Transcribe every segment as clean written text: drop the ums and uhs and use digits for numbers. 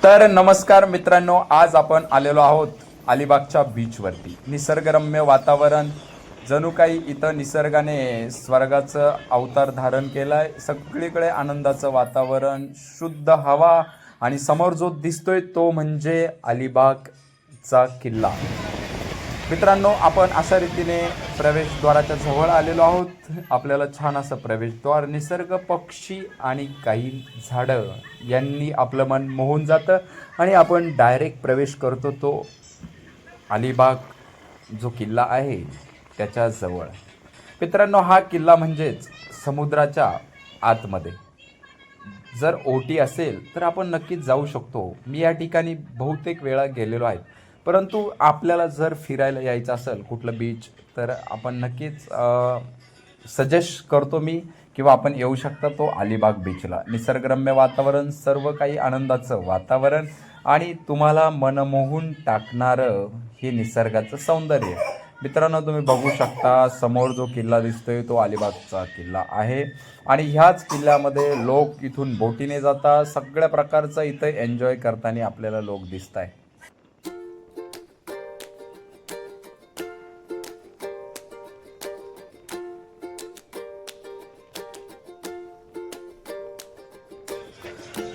तर नमस्कार मित्रांनो, आज आपण आलेलो आहोत अलिबागच्या बीचवरती. निसर्गरम्य वातावरण, जणू काही इथं निसर्गाने स्वर्गाचं अवतार धारण केलाय. सगळीकडे आनंदाचं वातावरण, शुद्ध हवा आणि समोर जो दिसतोय तो म्हणजे अलिबागचा किल्ला. मित्रांनो, आपण अशा रीतीने प्रवेशद्वाराच्या जवळ आलेलो आहोत. आपल्याला छान असं प्रवेशद्वार, निसर्ग, पक्षी आणि काही झाडं यांनी आपलं मन मोहून जातं आणि आपण डायरेक्ट प्रवेश करतो तो अलिबाग जो किल्ला आहे त्याच्याजवळ. मित्रांनो, हा किल्ला म्हणजेच समुद्राच्या आतमध्ये. जर ओटी असेल तर आपण नक्कीच जाऊ शकतो. मी या ठिकाणी बहुतेक वेळा गेलेलो आहे. परंतु आपल्याला जर फिरायला यायचं असेल कुठलं बीच, तर आपण नक्कीच सजेस्ट करतो मी, किंवा आपण येऊ शकता तो अलिबाग बीचला. निसर्गरम्य वातावरण, सर्व काही आनंदाचं वातावरण आणि तुम्हाला मनमोहून टाकणारं हे निसर्गाचं सौंदर्य. मित्रांनो, तुम्ही बघू शकता समोर जो किल्ला दिसतोय तो अलिबागचा किल्ला आहे आणि ह्याच किल्ल्यामध्ये लोक इथून बोटीने जातात. सगळ्या प्रकारचं इथं एन्जॉय करताना आपल्याला लोक दिसत आहे.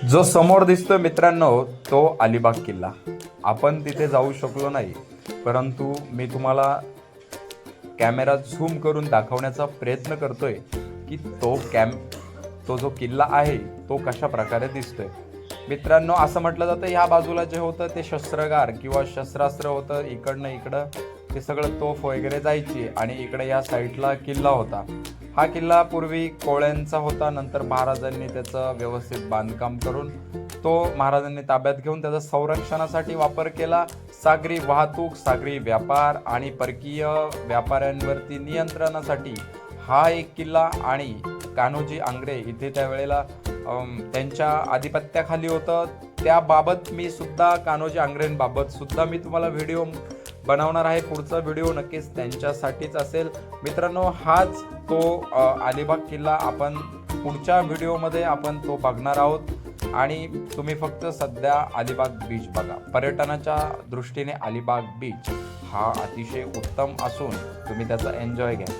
जो समोर दिसतोय मित्रांनो तो अलिबाग किल्ला. आपण तिथे जाऊ शकलो नाही, परंतु मी तुम्हाला कॅमेरा झूम करून दाखवण्याचा प्रयत्न करतोय की तो जो किल्ला आहे तो कशा प्रकारे दिसतोय. मित्रांनो, असं म्हटलं जातं ह्या बाजूला जे होतं ते शस्त्रगार किंवा शस्त्रास्त्र होतं. इकडं ते सगळं तोफ वगैरे जायची आणि इकडे या साईडला किल्ला होता. हा किल्ला पूर्वी कोळ्यांचा होता. नंतर महाराजांनी त्याचं व्यवस्थित बांधकाम करून तो महाराजांनी ताब्यात घेऊन त्याचा संरक्षणासाठी वापर केला. सागरी वाहतूक, सागरी व्यापार आणि परकीय व्यापाऱ्यांवरती नियंत्रणासाठी हा एक किल्ला. आणि कान्होजी आंग्रे इथे त्यावेळेला त्यांच्या आधिपत्याखाली होतं. त्याबाबत मी सुद्धा कान्होजी आंग्रेंबाबत सुद्धा मी तुम्हाला व्हिडिओ बनवणार आहे. पुढचा व्हिडिओ नक्कीच त्यांच्यासाठीच असेल. मित्रांनो, हाच तो अलिबाग किल्ला आपण पुढच्या व्हिडिओमध्ये आपण तो बघणार आहोत. आणि तुम्ही फक्त सध्या अलिबाग बीच बघा. पर्यटनाच्या दृष्टीने अलिबाग बीच हा अतिशय उत्तम असून तुम्ही त्याचा एन्जॉय घ्या.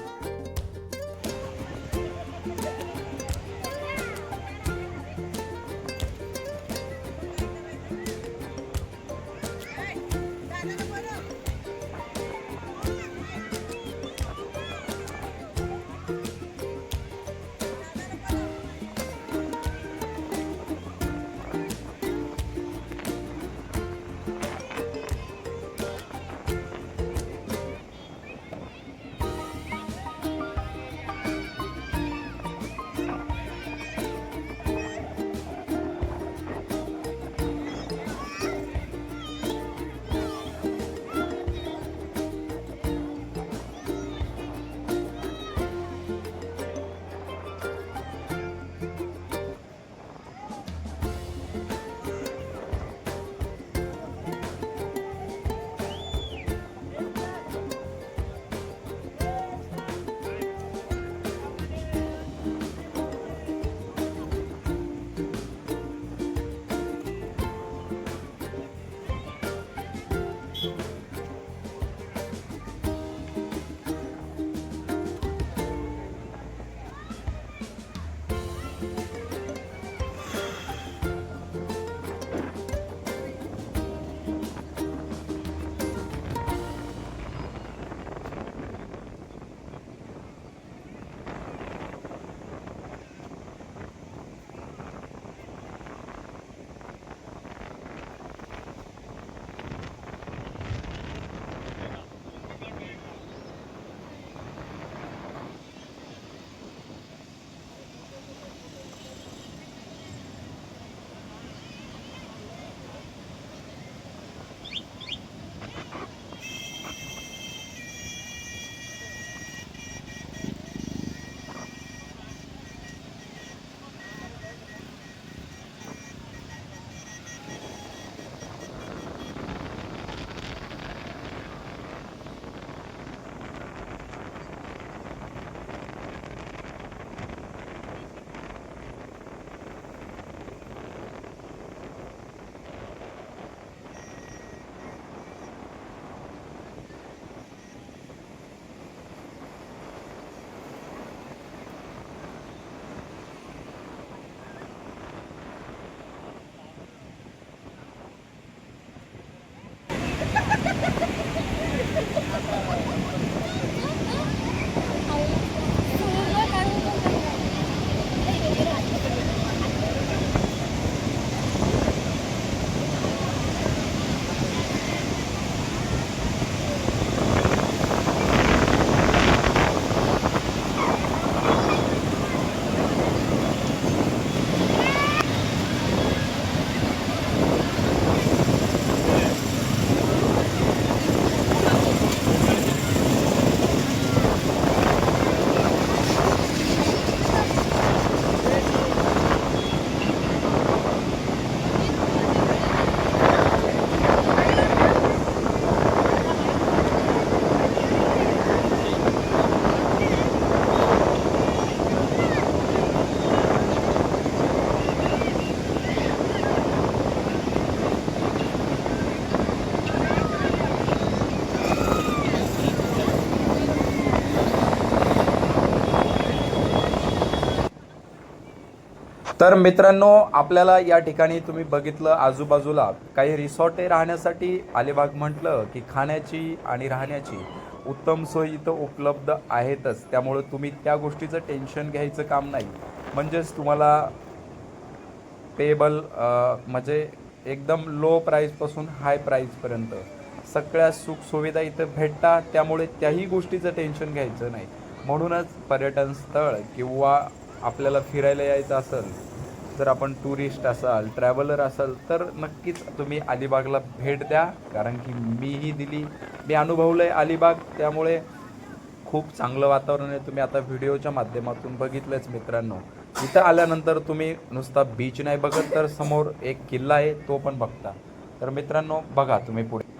तर मित्रांनो, आपल्याला या ठिकाणी तुम्ही बघितलं आजूबाजूला काही रिसॉर्ट आहे राहण्यासाठी. अलिबाग म्हटलं की खाण्याची आणि राहण्याची उत्तम सोयी इथं उपलब्ध आहेतच. त्यामुळे तुम्ही त्या गोष्टीचं टेन्शन घ्यायचं काम नाही. म्हणजेच तुम्हाला पेएबल म्हणजे एकदम लो प्राईजपासून हाय प्राईजपर्यंत सगळ्या सुखसुविधा इथं भेटतात. त्यामुळे त्याही गोष्टीचं टेन्शन घ्यायचं नाही. म्हणूनच पर्यटन स्थळ किंवा आपल्याला फिरायला यायचं असेल, जर आपण टुरिस्ट असाल, ट्रॅव्हलर असाल, तर नक्कीच तुम्ही अलिबागला भेट द्या. कारण की मीही दिली, मी अनुभवलं आहे अलिबाग. त्यामुळे खूप चांगलं वातावरण आहे. तुम्ही आता व्हिडिओच्या माध्यमातून बघितलंच मित्रांनो. इथं आल्यानंतर तुम्ही नुसता बीच नाही बघत, तर समोर एक किल्ला आहे तो पण बघता. तर मित्रांनो, बघा तुम्ही पुढे.